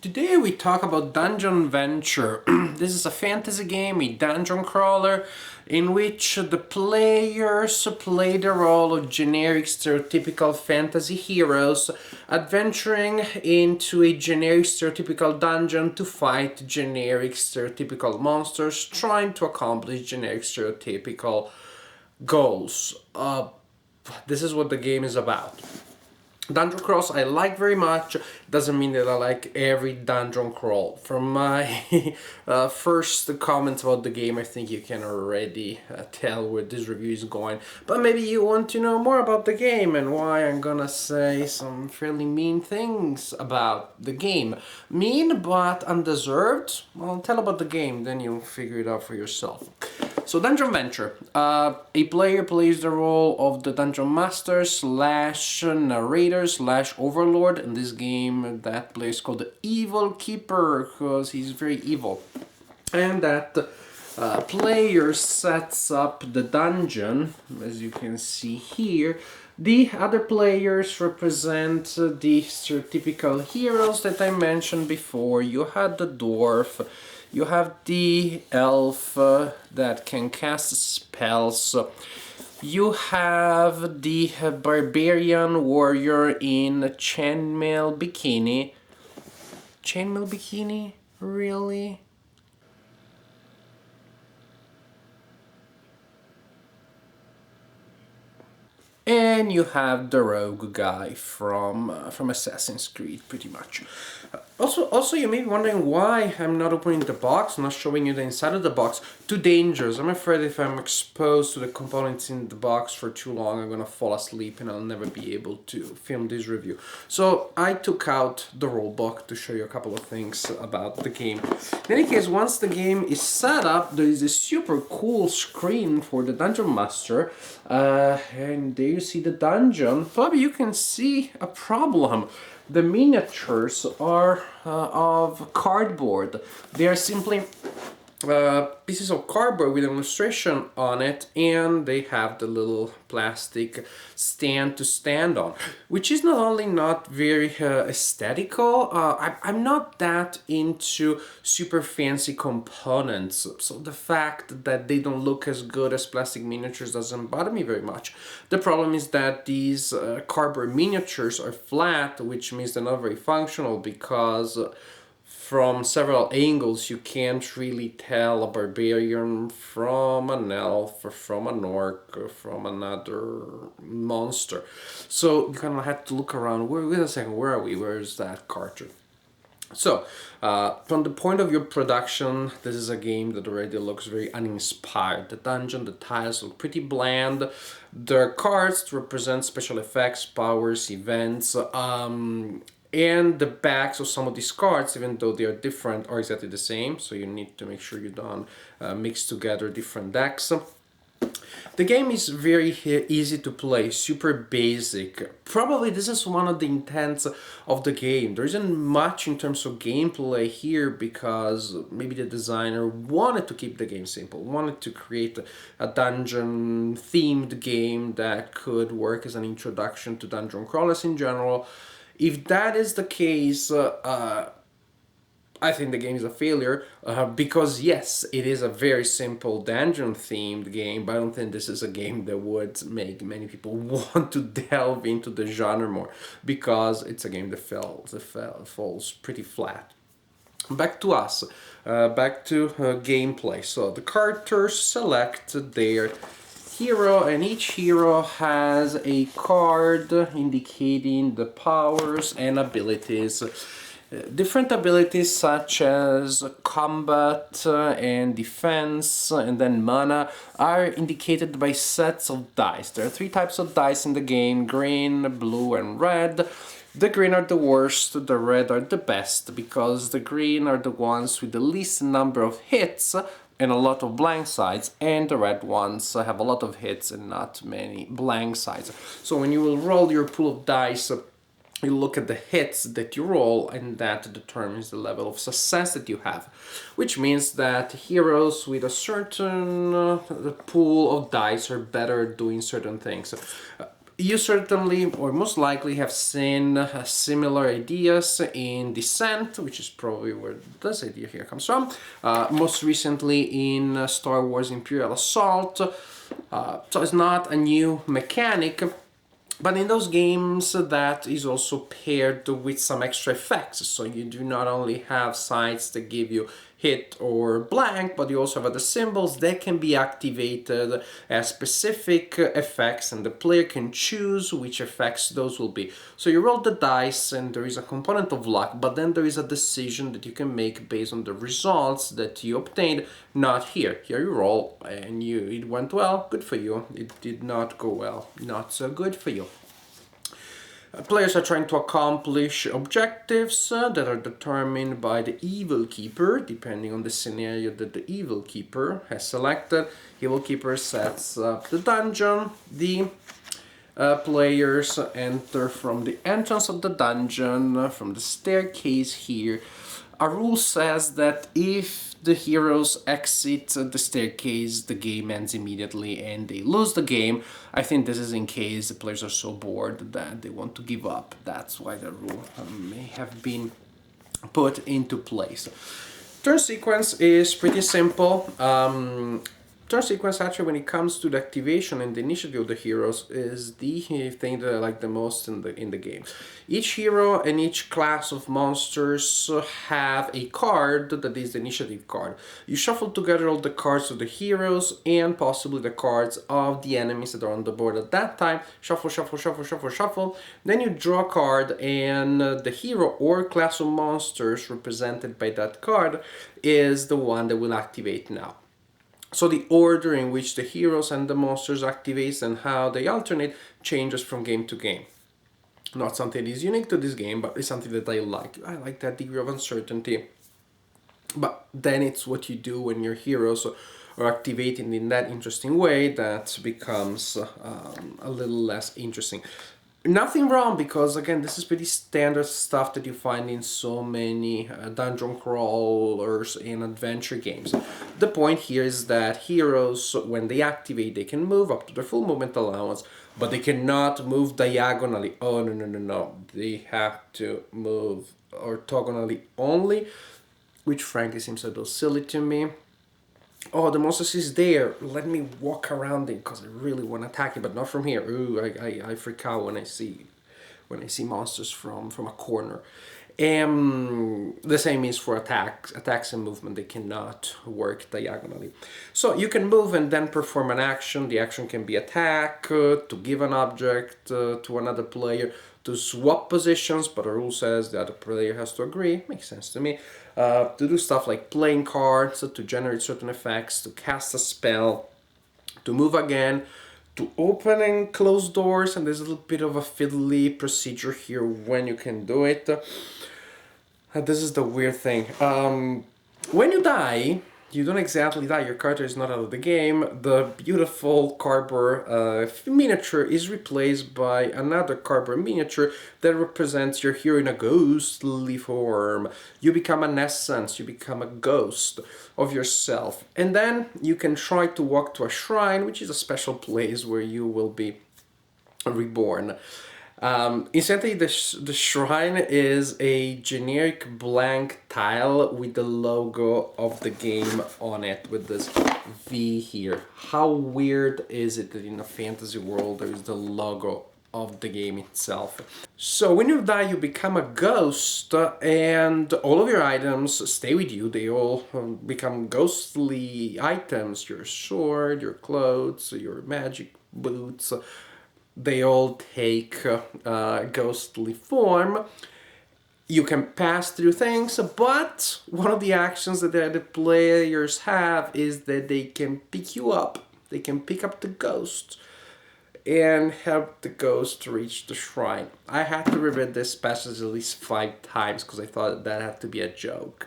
Today we talk about Dungeon Venture. This is a fantasy game, a dungeon crawler, in which the players play the role of generic stereotypical fantasy heroes adventuring into a generic stereotypical dungeon to fight generic stereotypical monsters trying to accomplish generic stereotypical goals. This is what the game is about. Dungeon crawls I like very much. Doesn't mean that I like every dungeon crawl. From my first comments about the game, I think you can already tell where this review is going. But maybe you want to know more about the game and why I'm gonna say some fairly mean things about the game. Mean but undeserved? Well, tell about the game, then you'll figure it out for yourself. So Dungeon Venture, a player plays the role of the Dungeon Master slash narrator slash overlord. In this game, that player is called the Evil Keeper because he's very evil. And that player sets up the dungeon, as you can see here. The other players represent the stereotypical heroes that I mentioned before. You had the dwarf. You have the elf that can cast spells. You have the barbarian warrior in chainmail bikini. Chainmail bikini? Really? And you have the rogue guy from Assassin's Creed, pretty much. Also, you may be wondering why I'm not opening the box, not showing you the inside of the box. Too dangerous. I'm afraid if I'm exposed to the components in the box for too long, I'm gonna fall asleep and I'll never be able to film this review. So I took out the rulebook to show you a couple of things about the game. In any case, once the game is set up, there is a super cool screen for the Dungeon Master, and there you see the dungeon. But you can see a problem. The miniatures are of cardboard. They are simply pieces of cardboard with an illustration on it, and they have the little plastic stand to stand on, which is not only not very aesthetical. I'm not that into super fancy components, so the fact that they don't look as good as plastic miniatures doesn't bother me very much. The problem is that these cardboard miniatures are flat, which means they're not very functional because from several angles you can't really tell a barbarian from an elf or from an orc or from another monster. So you kind of have to look around. Wait a second, where are we? Where is that cartridge? So, from the point of view of production, this is a game that already looks very uninspired. The dungeon, the tiles look pretty bland. The cards represent special effects, powers, events, and the backs of some of these cards, even though they are different, are exactly the same. So you need to make sure you don't mix together different decks. The game is very easy to play, super basic. Probably this is one of the intents of the game. There isn't much in terms of gameplay here because maybe the designer wanted to keep the game simple, wanted to create a dungeon themed game that could work as an introduction to dungeon crawlers in general. If that is the case, I think the game is a failure because yes, it is a very simple dungeon themed game, but I don't think this is a game that would make many people want to delve into the genre more because it's a game that falls pretty flat. Back to us, back to gameplay. So the characters select their hero, and each hero has a card indicating the powers and abilities. Different abilities such as combat and defense and then mana are indicated by sets of dice. There are 3 types of dice in the game: green, blue and red. The green are the worst, the red are the best, because the green are the ones with the least number of hits and a lot of blank sides, and the red ones have a lot of hits and not many blank sides. So when you will roll your pool of dice, you look at the hits that you roll, and that determines the level of success that you have. Which means that heroes with a certain pool of dice are better at doing certain things. You certainly, or most likely, have seen similar ideas in Descent, which is probably where this idea here comes from. Most recently in Star Wars Imperial Assault. So it's not a new mechanic, but in those games that is also paired with some extra effects. So you do not only have sights that give you hit or blank, but you also have other symbols that can be activated as specific effects, and the player can choose which effects those will be. So you roll the dice and there is a component of luck, but then there is a decision that you can make based on the results that you obtained. Not here. Here you roll and it went well, good for you. It did not go well, not so good for you. Players are trying to accomplish objectives that are determined by the Evil Keeper, depending on the scenario that the Evil Keeper has selected. Evil Keeper sets up the dungeon. The players enter from the entrance of the dungeon, from the staircase here. A rule says that if the heroes exit the staircase, the game ends immediately and they lose the game. I think this is in case the players are so bored that they want to give up. That's why the rule may have been put into place. Turn sequence is pretty simple. Turn sequence, actually, when it comes to the activation and the initiative of the heroes, is the thing that I like the most in the game. Each hero and each class of monsters have a card that is the initiative card. You shuffle together all the cards of the heroes and possibly the cards of the enemies that are on the board at that time. Shuffle, shuffle, shuffle, shuffle, shuffle. Then you draw a card, and the hero or class of monsters represented by that card is the one that will activate now. So the order in which the heroes and the monsters activate and how they alternate changes from game to game. Not something that is unique to this game, but it's something that I like. I like that degree of uncertainty. But then it's what you do when your heroes are activating in that interesting way that becomes a little less interesting. Nothing wrong, because again, this is pretty standard stuff that you find in so many dungeon crawlers and adventure games. The point here is that heroes, when they activate, they can move up to their full movement allowance, but they cannot move diagonally. Oh, no. They have to move orthogonally only, which frankly seems a little silly to me. Oh, the monster is there. Let me walk around it because I really want to attack it, but not from here. Ooh, I freak out when I see monsters from a corner. The same is for attacks and movement. They cannot work diagonally. So you can move and then perform an action. The action can be attack, to give an object to another player, to swap positions, but the rule says the other player has to agree. Makes sense to me. To do stuff like playing cards, to generate certain effects, to cast a spell, to move again, to open and close doors, and there's a little bit of a fiddly procedure here when you can do it. This is the weird thing. When you die, you don't exactly die. Your character is not out of the game. The beautiful cardboard miniature is replaced by another cardboard miniature that represents your hero in a ghostly form. You become an essence. You become a ghost of yourself. And then you can try to walk to a shrine, which is a special place where you will be reborn. Essentially, the shrine is a generic blank tile with the logo of the game on it, with this V here. How weird is it that in a fantasy world there is the logo of the game itself? So when you die, you become a ghost, and all of your items stay with you. They all become ghostly items. Your sword, your clothes, your magic boots. They all take ghostly form. You can pass through things, but one of the actions that the players have is that they can pick you up. They can pick up the ghost and help the ghost reach the shrine. I had to reread this passage at least 5 times because I thought that had to be a joke.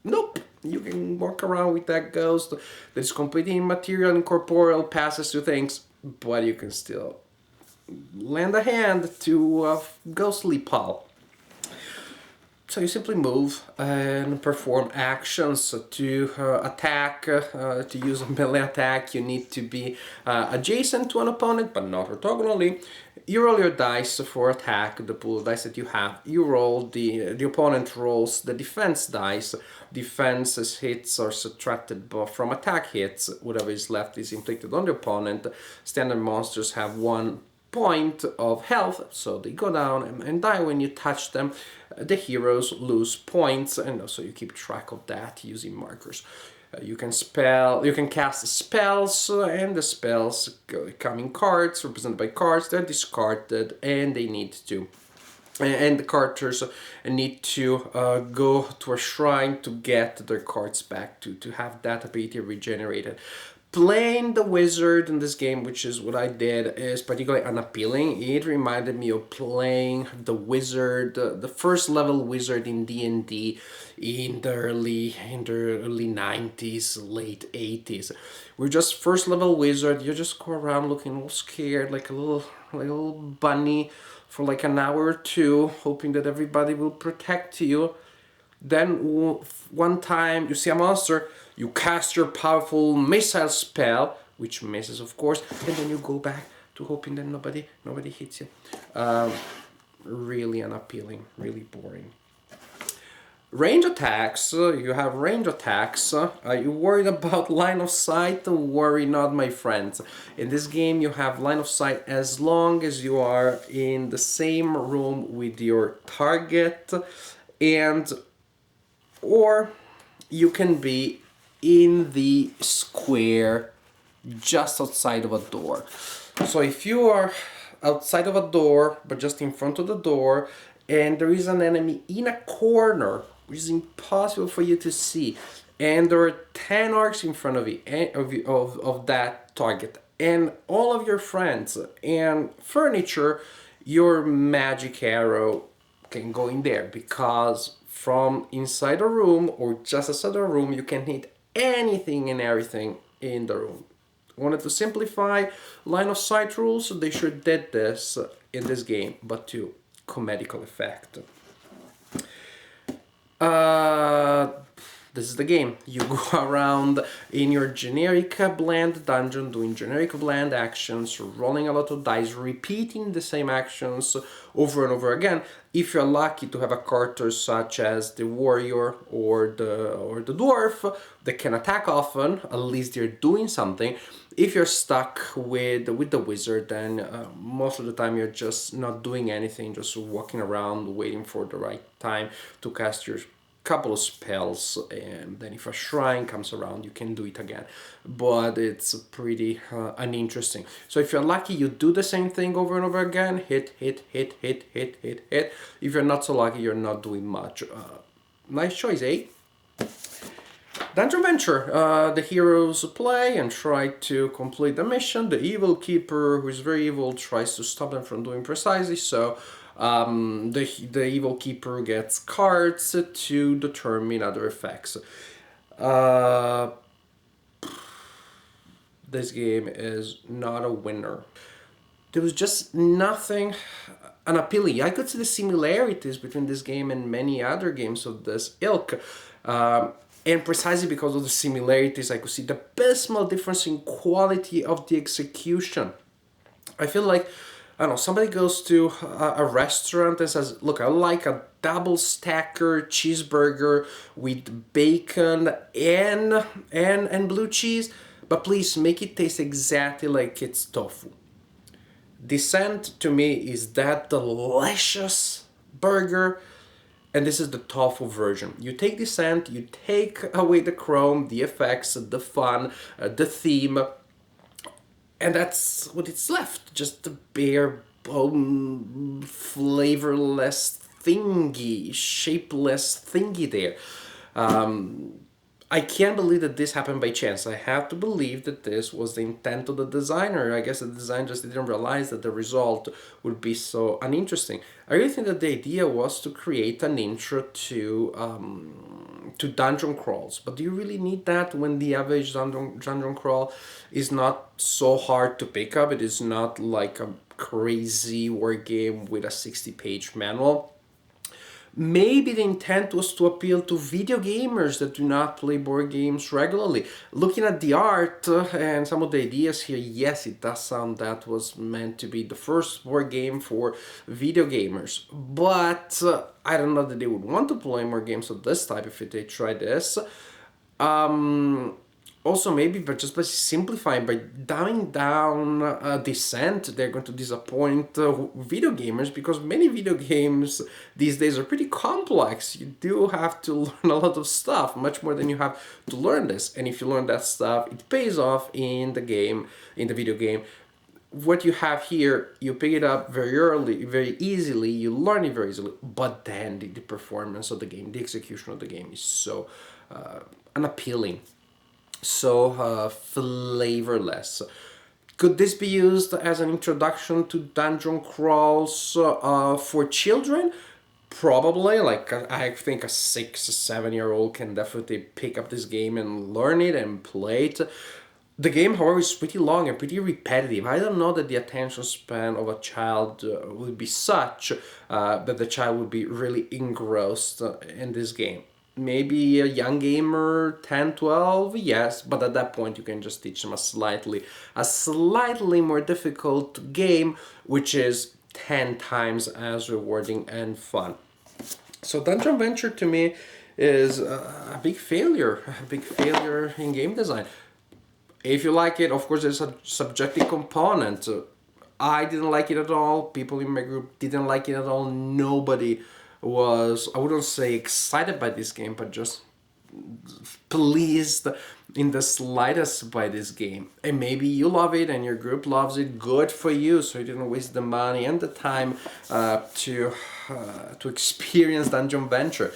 Nope. You can walk around with that ghost that's completely immaterial, incorporeal, passes through things, but you can still lend a hand to a ghostly pal. So you simply move and perform actions to attack, to use a melee attack. You need to be adjacent to an opponent, but not orthogonally. You roll your dice for attack, the pool of dice that you have. You roll, the opponent rolls the defense dice. Defense hits are subtracted from attack hits. Whatever is left is inflicted on the opponent. Standard monsters have 1 point of health, so they go down and die when you touch them. The heroes lose points, and also you keep track of that using markers. You can cast spells, and the spells come in cards, represented by cards. They're discarded, and they need to. And the characters need to go to a shrine to get their cards back, to have that ability regenerated. Playing the wizard in this game, which is what I did, is particularly unappealing. It reminded me of playing the wizard, the first level wizard in D&D in the early 90s, late 80s. We're just first level wizard. You just go around looking all scared, like a little bunny, for like an hour or two, hoping that everybody will protect you. Then one time you see a monster, you cast your powerful missile spell, which misses of course, and then you go back to hoping that nobody hits you. Really unappealing, really boring. Range attacks, you have range attacks. Are you worried about line of sight? Worry not, my friends. In this game you have line of sight as long as you are in the same room with your target, and or you can be in the square just outside of a door. So if you are outside of a door but just in front of the door and there is an enemy in a corner which is impossible for you to see, and there are 10 orcs in front of you of that target and all of your friends and furniture, your magic arrow can go in there, because from inside a room or just outside a room you can hit anything and everything in the room. Wanted to simplify line of sight rules, so they sure did this in this game, but to comedical effect. This is the game. You go around in your generic bland dungeon, doing generic bland actions, rolling a lot of dice, repeating the same actions over and over again. If you're lucky to have a character such as the warrior or the dwarf that can attack often, at least they're doing something. If you're stuck with the wizard, then most of the time you're just not doing anything, just walking around waiting for the right time to cast your couple of spells, and then if a shrine comes around you can do it again, but it's pretty uninteresting. So if you're lucky, you do the same thing over and over again, hit. If you're not so lucky, you're not doing much. Nice choice, eh? Dungeon Venture. The heroes play and try to complete the mission. The evil keeper, who is very evil, tries to stop them from doing precisely so. The evil keeper gets cards to determine other effects. This game is not a winner. There was just nothing unappealing. I could see the similarities between this game and many other games of this ilk. And precisely because of the similarities, I could see the abysmal difference in quality of the execution. I feel like, I don't know, somebody goes to a restaurant and says, look, I like a double stacker cheeseburger with bacon and blue cheese, but please make it taste exactly like it's tofu. Descent to me is that delicious burger, and this is the tofu version. You take Descent, you take away the chrome, the effects, the fun, the theme, and that's what it's left. Just the bare bone, flavorless thingy, shapeless thingy there. I can't believe that this happened by chance. I have to believe that this was the intent of the designer. I guess the designer just didn't realize that the result would be so uninteresting. I really think that the idea was to create an intro to dungeon crawls. But do you really need that when the average dungeon crawl is not so hard to pick up? It is not like a crazy war game with a 60-page manual. Maybe the intent was to appeal to video gamers that do not play board games regularly. Looking at the art and some of the ideas here, yes, it does sound that was meant to be the first board game for video gamers. But I don't know that they would want to play more games of this type if they try this. Also, maybe but just by simplifying, by dumbing down Descent, they're going to disappoint video gamers, because many video games these days are pretty complex. You do have to learn a lot of stuff, much more than you have to learn this. And if you learn that stuff, it pays off in the game, in the video game. What you have here, you pick it up very early, very easily, you learn it very easily, but then the performance of the game, the execution of the game is so unappealing, so flavorless. Could this be used as an introduction to dungeon crawls for children? Probably. Like, I think a 6 or 7 year old can definitely pick up this game and learn it and play it. The game, however, is pretty long and pretty repetitive. I don't know that the attention span of a child would be such that the child would be really engrossed in this game. Maybe a young gamer, 10, 12, yes, but at that point you can just teach them a slightly more difficult game, which is 10 times as rewarding and fun. So Dungeon Venture to me is a big failure in game design. If you like it, of course, there's a subjective component. I didn't like it at all. People in my group didn't like it at all. Nobody was, I wouldn't say excited by this game, but just pleased in the slightest by this game. And maybe you love it and your group loves it. Good for you. So you didn't waste the money and the time to experience Dungeon Venture.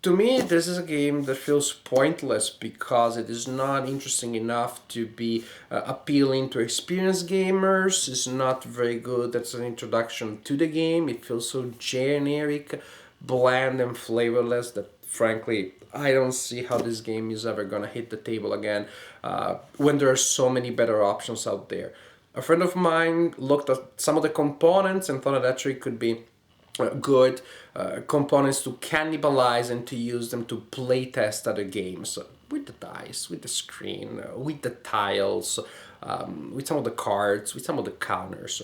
To me, this is a game that feels pointless because it is not interesting enough to be appealing to experienced gamers. It's not very good as an introduction to the game. It feels so generic, bland, and flavorless that, frankly, I don't see how this game is ever gonna hit the table again when there are so many better options out there. A friend of mine looked at some of the components and thought that actually could be good components to cannibalize and to use them to playtest other games with the dice, with the screen, with the tiles, with some of the cards, with some of the counters.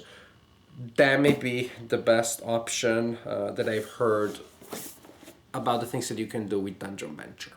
That may be the best option that I've heard about the things that you can do with Dungeon Venture.